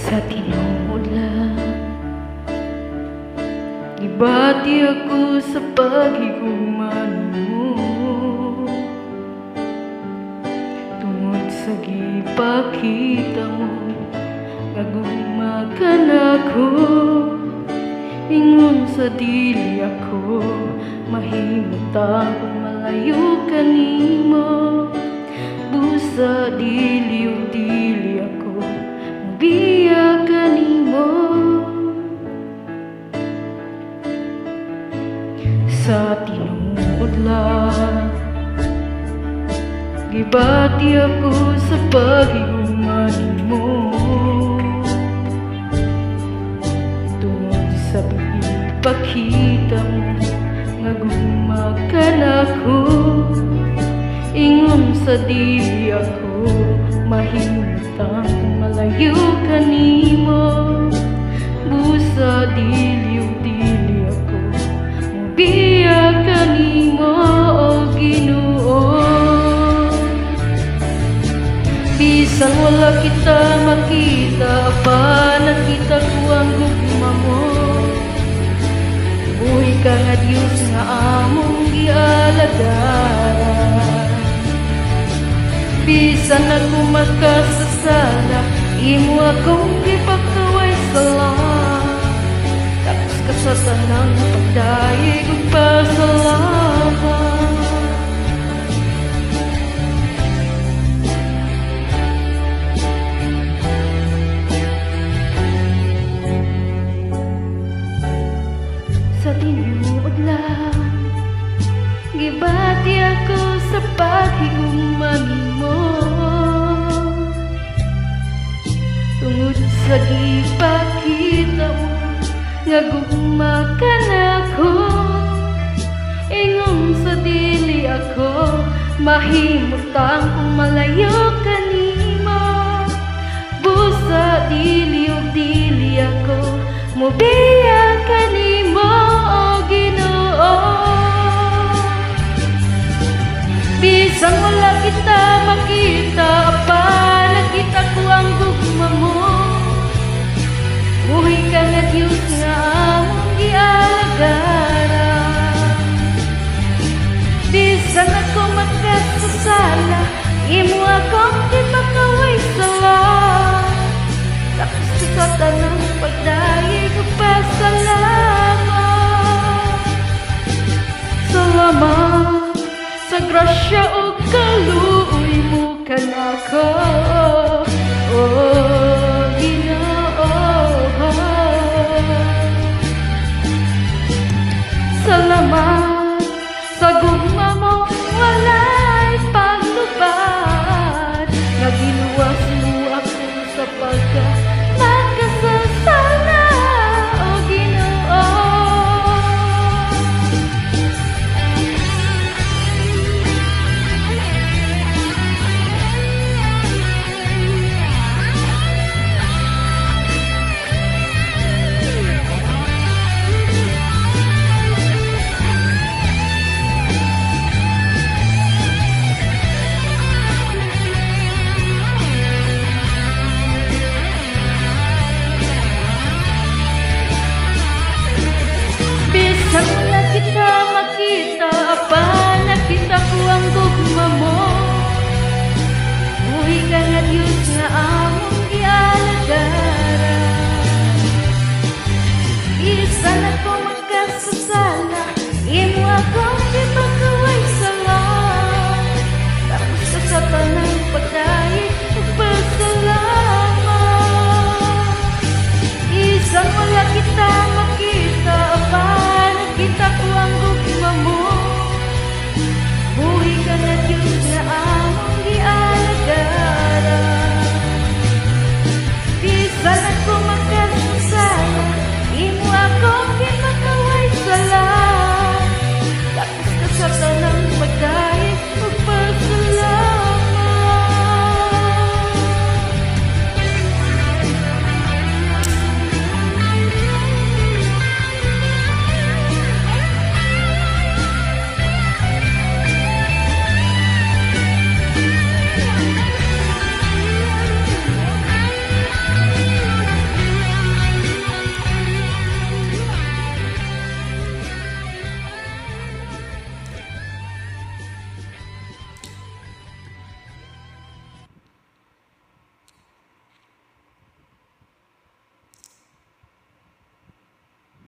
Sa tinuod lang gibati ako sa paghiguman mo, tungod sa gipakita mo nga gugma ka nako. Ingon sa dili ako mahimutang kung malayo ka nimo. Busa dili o dili ako mabiya ka nimo. Sa tinuod lang gibati ako sa paghiguman mo, tungod sa ipakita mo nga gumakan ako. Ingon sa dili ako mahimutang malayo ka nimo. Busa dili o dili ako mabiya ka nimo, o Ginoo. Bisan wala kita makita pa, nakita ko ang gugma mo. Buhay ka nga Diyos nga among gialadaran. Bisan ako makasasala, imo akong gipakaway sala. Tapos ka sa tanang pagdayeg ug pasalamat. Sa tinuod lang gibati ako sa paghiguman mo, tungod sa gipakita mo nga gugma ka nako. Ingon sa dili ako mahimutang kung malayo ka nimo. Busa dili o dili ako mobiya ka nimo, o Ginoo. Bisan wala kita makita pa, nakita ko ang gugma mo. Buhay ka nga Diyos nga among gialagaran. Bisan ako makasasala, imo akong gipakaway sala. Tapos sa tanang pagdayeg ug pasalamat. Salamat sa grasya o kaluoy mo kanako, o Ginoo. Salamat sa gugma mo walay paglubad, nga giluwas mo